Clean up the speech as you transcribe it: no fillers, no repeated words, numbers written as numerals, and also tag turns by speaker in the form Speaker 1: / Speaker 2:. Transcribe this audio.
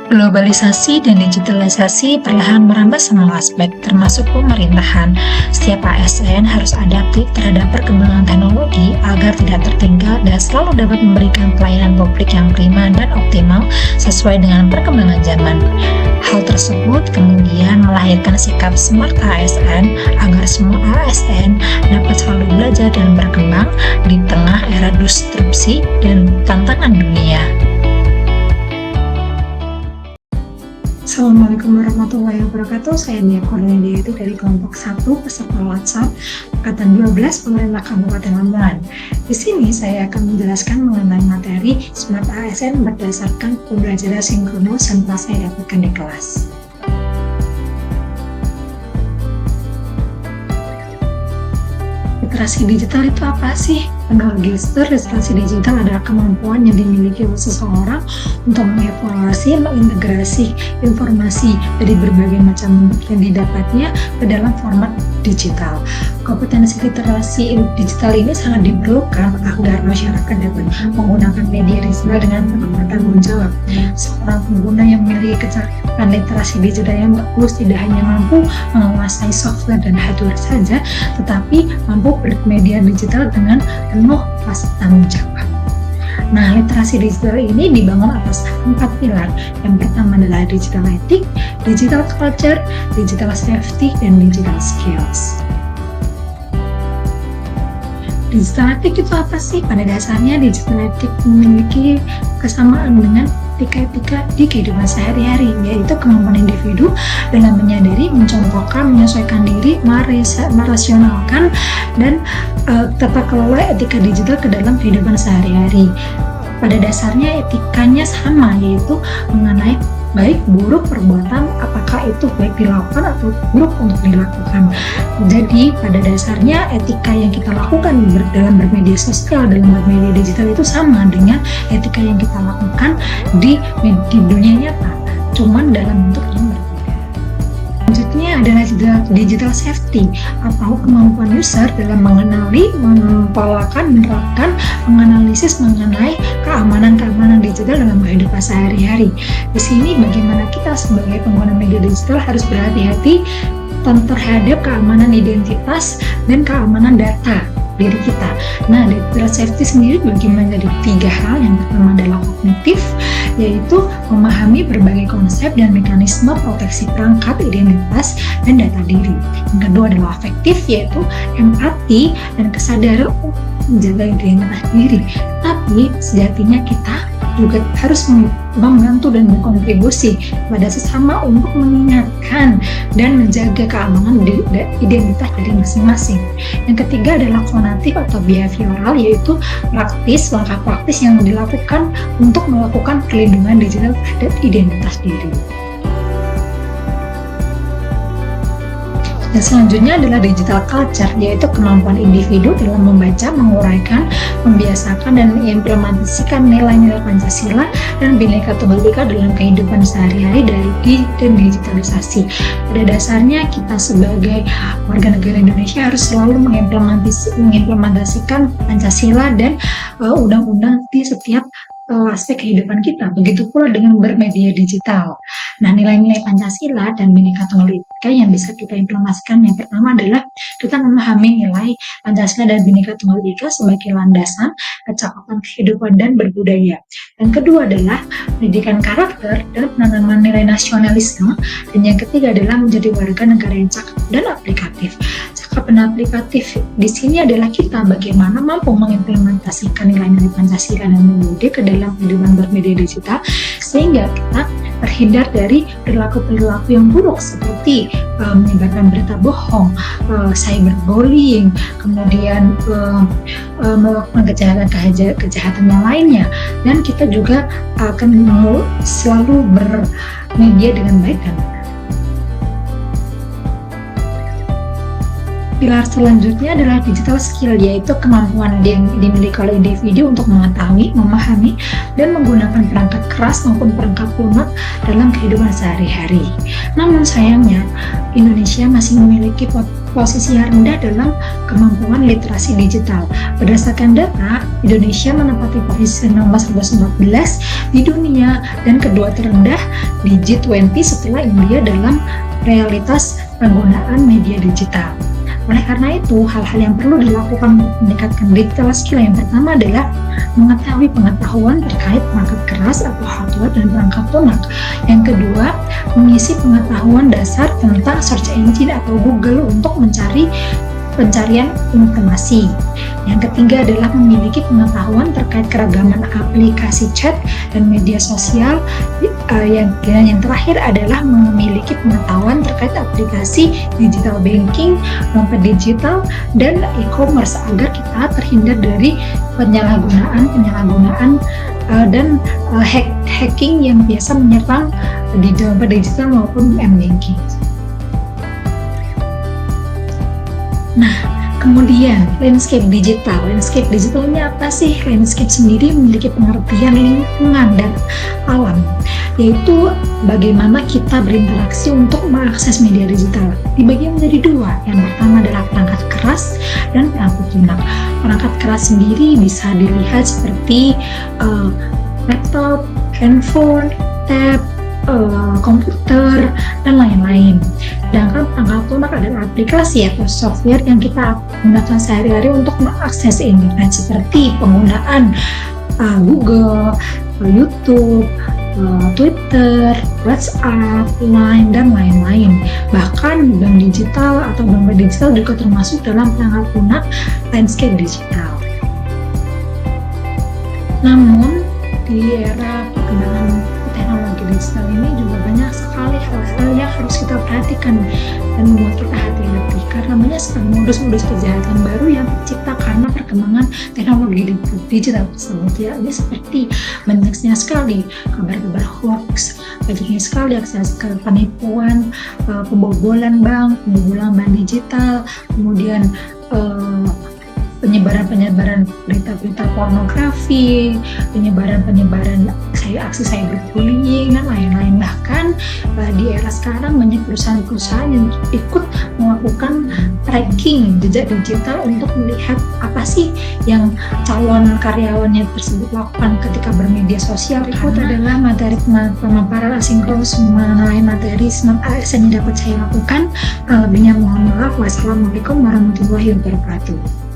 Speaker 1: Globalisasi dan digitalisasi perlahan merambah semua aspek, termasuk pemerintahan. Setiap ASN harus adaptif terhadap perkembangan teknologi agar tidak tertinggal dan selalu dapat memberikan pelayanan publik yang prima dan optimal sesuai dengan perkembangan zaman. Hal tersebut kemudian melahirkan sikap smart ASN agar semua ASN dapat selalu belajar dan berkembang di tengah era disrupsi dan tantangan dunia.
Speaker 2: Assalamualaikum warahmatullahi wabarakatuh. Saya Nia Kurniawati dari kelompok 1 peserta WhatsApp angkatan 12 Pemerintah Kabupaten Lamongan. Di sini saya akan menjelaskan mengenai materi Smart ASN berdasarkan pembelajaran sinkronis yang telah saya dapatkan di kelas. Literasi digital itu apa sih? Menurut Gilster, literasi digital adalah kemampuan yang dimiliki oleh seseorang untuk mengevaluasi, mengintegrasi informasi dari berbagai macam bentuk yang didapatnya ke dalam format digital. Kompetensi literasi digital ini sangat diperlukan agar masyarakat dapat menggunakan media digital dengan penuh bertanggung jawab. Seorang pengguna yang memiliki kecerdasan literasi digital yang bagus tidak hanya mampu menguasai software dan hardware saja, tetapi mampu bermedia digital dengan penuh rasa tanggung jawab. Nah, literasi digital ini dibangun atas 4 pilar. Yang pertama adalah digital ethic, digital culture, digital safety, dan digital skills. Digital ethic itu apa sih? Pada dasarnya digital ethic memiliki kesamaan dengan etika-etika di kehidupan sehari-hari, yaitu kemampuan individu dalam menyadari, mencontohkan, menyesuaikan diri, merasionalkan, dan tata kelola etika digital ke dalam kehidupan sehari-hari. Pada dasarnya etikanya sama, yaitu mengenai baik buruk perbuatan, apakah itu baik dilakukan atau buruk untuk dilakukan. Jadi pada dasarnya etika yang kita lakukan dalam bermedia sosial, dalam bermedia digital itu sama dengan etika yang kita lakukan di dunia nyata, cuman dalam bentuk yang berbeda. Selanjutnya adalah digital safety atau kemampuan user dalam mengenali, mempolakan, menerapkan, menganalisis mengenai keamanan digital dalam kehidupan sehari-hari. Di sini bagaimana kita sebagai pengguna media digital harus berhati-hati terhadap keamanan identitas dan keamanan data diri kita. Nah, digital safety sendiri bagi menjadi 3 hal. Yang pertama adalah kognitif, yaitu memahami berbagai konsep dan mekanisme proteksi perangkat, identitas, dan data diri. Yang kedua adalah afektif, yaitu empati dan kesadaran untuk menjaga identitas diri. Tapi sejatinya kita juga harus membantu dan berkontribusi pada sesama untuk mengingatkan dan menjaga keamanan identitas dari masing-masing. Yang ketiga adalah konatif atau behavioral, yaitu langkah praktis yang dilakukan untuk melakukan perlindungan digital terhadap identitas diri. Dan selanjutnya adalah digital culture, yaitu kemampuan individu dalam membaca, menguraikan, membiasakan, dan mengimplementasikan nilai-nilai Pancasila dan Bhinneka Tunggal Ika dalam kehidupan sehari-hari dari digitalisasi. Pada dasarnya kita sebagai warga negara Indonesia harus selalu mengimplementasikan Pancasila dan undang-undang di setiap aspek kehidupan kita. Begitu pula dengan bermedia digital. Nah, nilai-nilai Pancasila dan Bhinneka Tunggal Ika yang bisa kita implementasikan, yang pertama adalah kita memahami nilai Pancasila dan Bhinneka Tunggal Ika sebagai landasan kecakapan kehidupan dan berbudaya. Yang kedua adalah pendidikan karakter dan penanaman nilai nasionalisme. Dan yang ketiga adalah menjadi warga negara yang cakap dan aplikatif. Cakap dan aplikatif di sini adalah kita bagaimana mampu mengimplementasikan nilai-nilai Pancasila dan BUD ke dalam kehidupan bermedia digital, sehingga kita terhindar dari perilaku-perilaku yang buruk seperti menyebarkan berita bohong, cyberbullying, kemudian melakukan kejahatan yang lainnya. Dan kita juga akan selalu bermedia dengan baik dan benar. Pilar selanjutnya adalah digital skill, yaitu kemampuan yang dimiliki oleh individu untuk mengetahui, memahami, dan menggunakan perangkat keras maupun perangkat lunak dalam kehidupan sehari-hari. Namun sayangnya, Indonesia masih memiliki posisi yang rendah dalam kemampuan literasi digital. Berdasarkan data, Indonesia menempati posisi nomor 114 di dunia dan kedua terendah di G20 setelah India dalam realitas penggunaan media digital. Oleh karena itu, hal-hal yang perlu dilakukan untuk meningkatkan digital skill yang pertama adalah mengetahui pengetahuan terkait perangkat keras atau hardware dan perangkat lunak. Yang kedua, mengisi pengetahuan dasar tentang search engine atau Google untuk mencari pencarian informasi. Yang ketiga adalah memiliki pengetahuan terkait keragaman aplikasi chat dan media sosial. Yang terakhir adalah memiliki pengetahuan terkait aplikasi digital banking, dompet digital, dan e-commerce agar kita terhindar dari penyalahgunaan dan hacking yang biasa menyerang di dompet digital maupun m-banking. Nah, kemudian landscape digital. Landscape digital ini apa sih? Landscape sendiri memiliki pengertian lingkungan dan alam, yaitu bagaimana kita berinteraksi untuk mengakses media digital. Dibagi menjadi dua. Yang pertama adalah perangkat keras dan perangkat lunak. Perangkat keras sendiri bisa dilihat seperti laptop, handphone, tab, komputer, dan lain-lain. Sedangkan perangkat lunak adalah aplikasi atau software yang kita gunakan sehari-hari untuk mengakses internet seperti penggunaan Google, YouTube, Twitter, WhatsApp, Line, dan lain-lain. Bahkan bank digital atau dompet digital juga termasuk dalam perangkat lunak landscape digital. Namun, di era perkembangan teknologi digital ini juga banyak sekali hal-hal yang harus kita perhatikan dan membuat kita hati-hati karena banyak sekali modus-modus kejahatan baru yang tercipta karena perkembangan teknologi digital tersebut. Ya, ini seperti banyaknya sekali kabar-kabar hoax, banyaknya sekali akses ke penipuan, pembobolan bank digital, kemudian penyebaran berita-berita pornografi, penyebaran aksi cyberbullying, dan lain-lain. Bahkan di era sekarang banyak perusahaan-perusahaan yang ikut melakukan tracking jejak digital untuk melihat apa sih yang calon karyawannya tersebut lakukan ketika bermedia sosial. Berikut adalah materi pemaparan asinkronus mengenai materi Smart ASN yang dapat saya lakukan. Lebihnya mohon maaf. Wassalamualaikum warahmatullahi wabarakatuh.